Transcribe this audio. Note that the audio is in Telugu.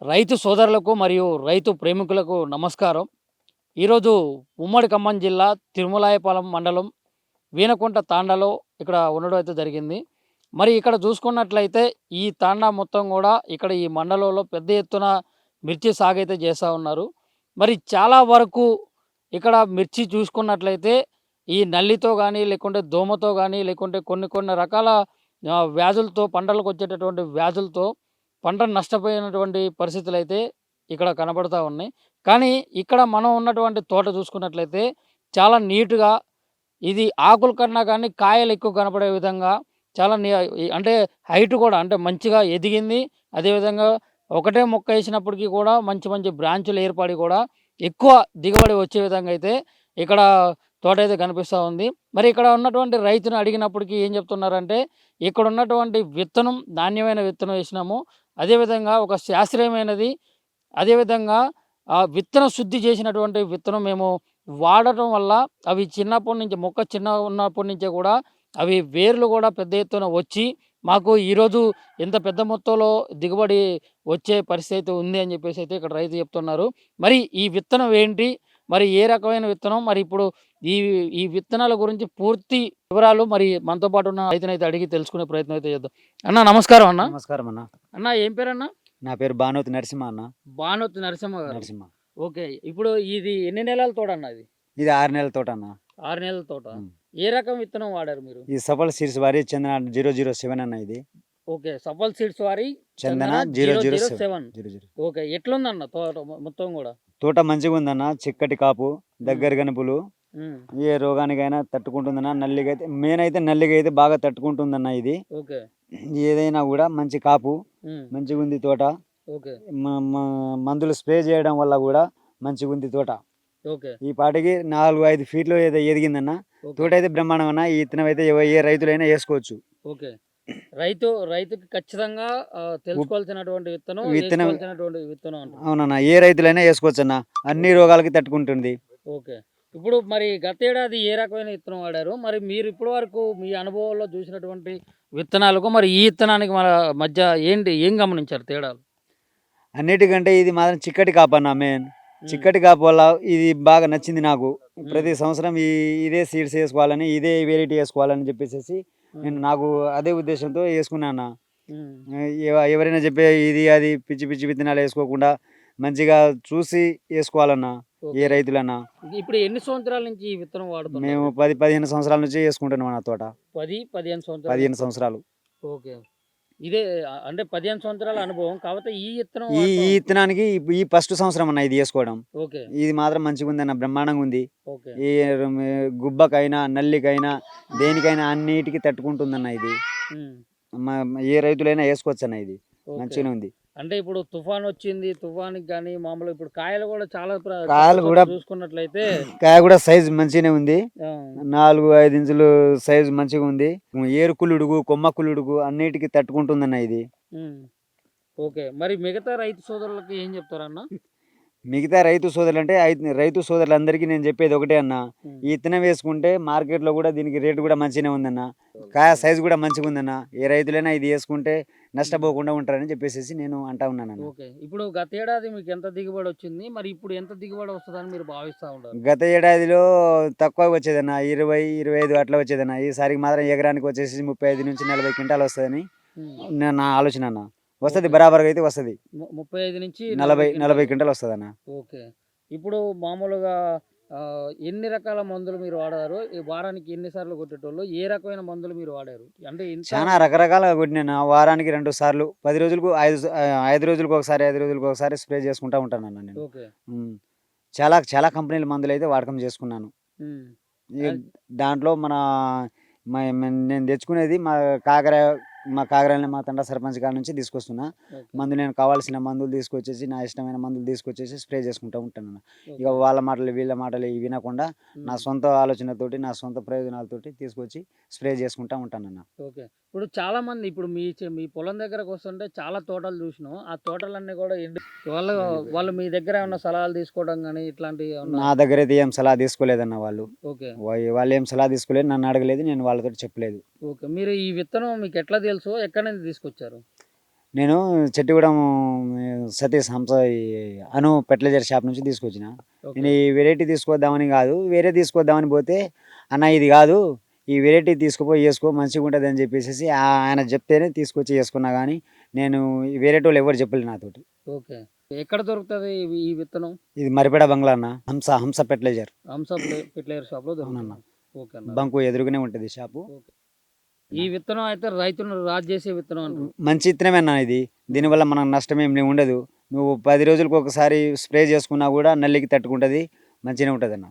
రైతు సోదరులకు మరియు రైతు ప్రేమికులకు నమస్కారం. ఈరోజు ఉమ్మడి ఖమ్మం జిల్లా తిరుమలాయపాలెం మండలం వీనకుంట తాండాలో ఇక్కడ ఉండడం అయితే జరిగింది. మరి ఇక్కడ చూసుకున్నట్లయితే ఈ తాండా మొత్తం కూడా ఇక్కడ ఈ మండలంలో పెద్ద ఎత్తున మిర్చి సాగైతే చేస్తూ ఉన్నారు. మరి చాలా వరకు ఇక్కడ మిర్చి చూసుకున్నట్లయితే ఈ నల్లితో కానీ, లేకుంటే దోమతో కానీ, లేకుంటే కొన్ని కొన్ని రకాల వ్యాధులతో పంటలకు వచ్చేటటువంటి వ్యాధులతో పంట నష్టపోయినటువంటి పరిస్థితులైతే ఇక్కడ కనబడతా ఉన్నాయి. కానీ ఇక్కడ మనం ఉన్నటువంటి తోట చూసుకున్నట్లయితే చాలా నీట్‌గా ఇది ఆకుల కన్నా కానీ కాయలు ఎక్కువ కనపడే విధంగా చాలా అంటే హైట్ కూడా అంటే మంచిగా ఎదిగింది. అదేవిధంగా ఒకటే మొక్క ఏసినప్పటికి కూడా మంచి మంచి బ్రాంచులు ఏర్పడి కూడా ఎక్కువ దిగుబడి వచ్చే విధంగా అయితే ఇక్కడ తోటైతే కనిపిస్తా ఉంది. మరి ఇక్కడ ఉన్నటువంటి రైతుని అడిగినప్పటికి ఏం చెప్తున్నారంటే, ఇక్కడ ఉన్నటువంటి విత్తనం నాణ్యమైన విత్తనం ఏసినాము. అదేవిధంగా ఒక శాస్త్రీయమైనది, అదేవిధంగా విత్తన శుద్ధి చేసినటువంటి విత్తనం మేము వాడటం వల్ల అవి చిన్నప్పటి నుంచి మొక్క చిన్నగా ఉన్నప్పటి నుంచే కూడా అవి వేర్లు కూడా పెద్ద ఎత్తున వచ్చి మాకు ఈరోజు ఇంత పెద్ద మొత్తంలో దిగుబడి వచ్చే పరిస్థితి అయితే ఉంది అని చెప్పేసి అయితే ఇక్కడ రైతు చెప్తున్నారు. మరి ఈ విత్తనం ఏంటి? మరి ఏ రకమైన విత్తనం? మరి ఇప్పుడు ఈ ఈ విత్తనాల గురించి పూర్తి వివరాలు మరి మనతో పాటు ఉన్న రైతునైతే అడిగి తెలుసుకునే ప్రయత్నం అయితే చేద్దాం. అన్న నమస్కారం అన్న. నమస్కారం అన్న. అన్న ఏం పేరన్నా? నా పేరు భానుతి నరసింహ అన్న. బానోతు నరసింహ గారు. నరసింహ. ఓకే. ఇప్పుడు ఇది ఎన్ని నెలల తోటన్న ఇది? ఇది 6 నెలల తోట అన్న. 6 నెలల తోట. ఉమ్. ఏ రకం విత్తనం వాడారు మీరు? ఈ సఫల్ సీడ్స్ వారి చందన 007 అన్న. ఇది ఓకే. సఫల్ సీడ్స్ వారి చందన చందన 007. 007. ఓకే. ఎట్లుందన్న తోట మొత్తం కూడా? తోట మంచిగా ఉందన్న. చిక్కటి కాపు, దగ్గర గనుపులు, హ్మ్. ఏ రోగానికైనా తట్టుకుంటుందన్న. నల్లిగైతే మెయిన్ అయితే నల్లిగా అయితే బాగా తట్టుకుంటుందన్న. ఇది ఓకే. ఏదైనా కూడా మంచి కాపు, హ్మ్. మంచిగా ఉంది తోట. ఓకే. మందులు స్ప్రే చేయడం వల్ల కూడా మంచిగా ఉంది తోట. ఓకే. ఈ పాటికి 4-5 ఫీట్లు ఏదో ఎదిగిందన్న. ఓకే. తోట అయితే బ్రహ్మాండం అన్న. ఈ విత్తనం అయితే ఏ రైతులైనా వేసుకోవచ్చు. ఓకే. రైతుకి ఖచ్చితంగా తెలుసుకోవాల్సినటువంటి విత్తనం, విత్తనం వేసుకోవాల్సినటువంటి విత్తనం అంటారు. అవునన్నా, ఏ రైతులైనా వేసుకోవచ్చు అన్న. అన్ని రోగాలకి తట్టుకుంటుంది. ఓకే. ఇప్పుడు మరి గత ఏడాది ఏ రకమైన విత్తనం వాడారు? మరి మీరు ఇప్పటి వరకు మీ అనుభవంలో చూసినటువంటి విత్తనాలకు మరి ఈ విత్తనానికి మన మధ్య ఏం గమనించారు తేడాలు? అన్నిటికంటే ఇది మాత్రం చిక్కటి కాపు అన్న. మెయిన్ చిక్కటి కాపు వల్ల ఇది బాగా నచ్చింది నాకు. ప్రతి సంవత్సరం ఇదే సీడ్స్ వేసుకోవాలని, ఇదే వెరైటీ వేసుకోవాలని చెప్పేసి నేను నాకు అదే ఉద్దేశంతో వేసుకున్నా అన్న. ఎవరైనా చెప్పే ఇది అది పిచ్చి పిచ్చి విత్తనాలు వేసుకోకుండా మంచిగా చూసి వేసుకోవాలన్నా ఏ రైతులన్నా. ఇప్పుడు ఎన్ని సంవత్సరాల నుంచి ఈ విత్తనం వాడుతున్నారు? మేము 10-15 సంవత్సరాల నుంచి వేసుకుంటున్నాం అన్న తోట. 10-15 సంవత్సరాలు. 15 సంవత్సరాలు. ఓకే. ఇదే అంటే 15 సంవత్సరాల అనుభవం. కాకపోతే ఈ విత్తనం ఈ విత్తనానికి ఈ ఫస్ట్ సంవత్సరం అన్న ఇది వేసుకోవడం. ఓకే. ఇది మాత్రం మంచిగా ఉంది అన్న. బ్రహ్మాండంగా ఉంది. ఓకే. ఈ గుబ్బకైనా నల్లికైనా దేనికైనా అన్నిటికీ తట్టుకుంటుందన్న. ఇది ఏ రైతులైనా వేసుకోవచ్చు అన్న. ఇది మంచిగానే ఉంది. అంటే ఇప్పుడు తుఫాన్ వచ్చింది, తుఫానికి కానీ మామూలు ఇప్పుడు కాయలు కూడా చాలా కాయలు కూడా చూసుకున్నట్లయితే కాయ కూడా సైజు మంచిగానే ఉంది. 4-5 ఇంచులు సైజు మంచిగా ఉంది. ఏరుకులుడుగు, కొమ్మకులుడుగు అన్నిటికీ తట్టుకుంటుందన్న ఇది. ఓకే. మరి మిగతా రైతు సోదరులకు ఏం చెప్తారన్న? మిగతా రైతు సోదరులు అంటే రైతు సోదరులందరికీ నేను చెప్పేది ఒకటే అన్న. ఈ విత్తనం వేసుకుంటే మార్కెట్లో కూడా దీనికి రేటు కూడా మంచిగానే ఉందన్న. కాయ సైజు కూడా మంచిగా ఉందన్న. ఏ రైతులైనా ఇది వేసుకుంటే నష్టపోకుండా ఉంటారని చెప్పేసి నేను అంటా ఉన్నాను. ఓకే. ఇప్పుడు గత ఏడాది మీకు ఎంత దిగుబడి వచ్చింది? మరి ఇప్పుడు ఎంత దిగుబడి వస్తుందని మీరు భావిస్తూ ఉంటారు? గత ఏడాదిలో తక్కువ వచ్చేదన్న. 20-25 అట్లా వచ్చేదన్న. ఈసారికి మాత్రం ఎకరానికి వచ్చేసి 35-40 క్వింటాలు వస్తుందని నా ఆలోచన అన్న. వస్తుంది, బరాబర్గా అయితే వస్తుంది. 35 నుంచి 40 క్వింటాలు వస్తుంది అన్న. ఓకే. ఇప్పుడు మామూలుగా ఎన్ని రకాల మందులు మీరు వాడారు? ఈ వారానికి ఎన్నిసార్లు కొట్టేటోళ్ళు? ఏ రకమైన మందులు మీరు వాడారు? అంటే చాలా రకరకాలుగా కొట్టినా. వారానికి 2 సార్లు, 10 రోజులకు 5 రోజులకు ఒకసారి, 5 రోజులకు ఒకసారి స్ప్రే చేసుకుంటా ఉంటాను అన్న నేను. ఓకే. చాలా చాలా కంపెనీల మందులు అయితే వాడకం చేసుకున్నాను. దాంట్లో నేను తెచ్చుకునేది మా కాకరాయని మా తండా సర్పంచ్ గారి నుంచి తీసుకొస్తున్నా నేను కావాల్సిన మందులు తీసుకొచ్చేసి, నా ఇష్టమైన మందులు తీసుకొచ్చేసి స్ప్రే చేసుకుంటూ ఉంటాను. ఇక వాళ్ళ మాటలు వీళ్ళ మాటలు ఇవి వినకుండా నా సొంత ఆలోచనతోటి, నా సొంత ప్రయోజనాలతోటి తీసుకొచ్చి స్ప్రే చేసుకుంటూ ఉంటానన్న. ఓకే. ఇప్పుడు చాలా మంది ఇప్పుడు మీ పొలం దగ్గరకు వస్తుంటే చాలా తోటలు చూసినాం. ఆ తోటలన్నీ కూడా వాళ్ళు మీ దగ్గర ఏమన్నా సలహాలు తీసుకోవడం కానీ ఇట్లాంటివి? నా దగ్గర అయితే ఏం సలహా తీసుకోలేదన్న. వాళ్ళు ఏం సలహా తీసుకోలేదు, నన్ను అడగలేదు, నేను వాళ్ళతో చెప్పలేదు. ఓకే. మీరు ఈ విత్తనం మీకు ఎట్లా తెలుసు? ఎక్కడి నుంచి తీసుకొచ్చారు? నేను చెట్టుగూడెం సతీష్ హంస ఈ అను ఫెర్టిలైజర్ షాప్ నుంచి తీసుకొచ్చిన. ఓకే. నేను ఈ వెరైటీ తీసుకొద్దామని కాదు, వేరే తీసుకొద్దామని పోతే, అన్న ఇది కాదు, ఈ వెరైటీ తీసుకుపోయి వేసుకో మంచిగా ఉంటుంది అని చెప్పేసి ఆయన చెప్తేనే తీసుకొచ్చి వేసుకున్నా. కానీ నేను ఈ వేరేటోళ్ళు ఎవరు చెప్పలేదు నాతోటి. ఓకే. ఎక్కడ దొరుకుతది ఈ విత్తనం? ఇది మరిపేడ బంగ్లా అన్న, హంస హంస ఫెర్టిలైజర్. హంస ఫెర్టిలైజర్ షాప్‌లో దొరుకుతుంది. అవునన్న. ఓకే అన్న. బంకు ఎదురుగానే ఉంటుంది షాపు. ఓకే. ఈ విత్తనం అయితే రైతులను రాజు చేసే విత్తనం అంటారు. మంచి ఇత్తనమే అన్న ఇది. దీనివల్ల మనకు నష్టం ఏమి ఉండదు. నువ్వు 10 రోజులకు ఒకసారి స్ప్రే చేసుకున్నా కూడా నల్లికి తట్టుకుంటుంది, మంచిగానే ఉంటుంది అన్న.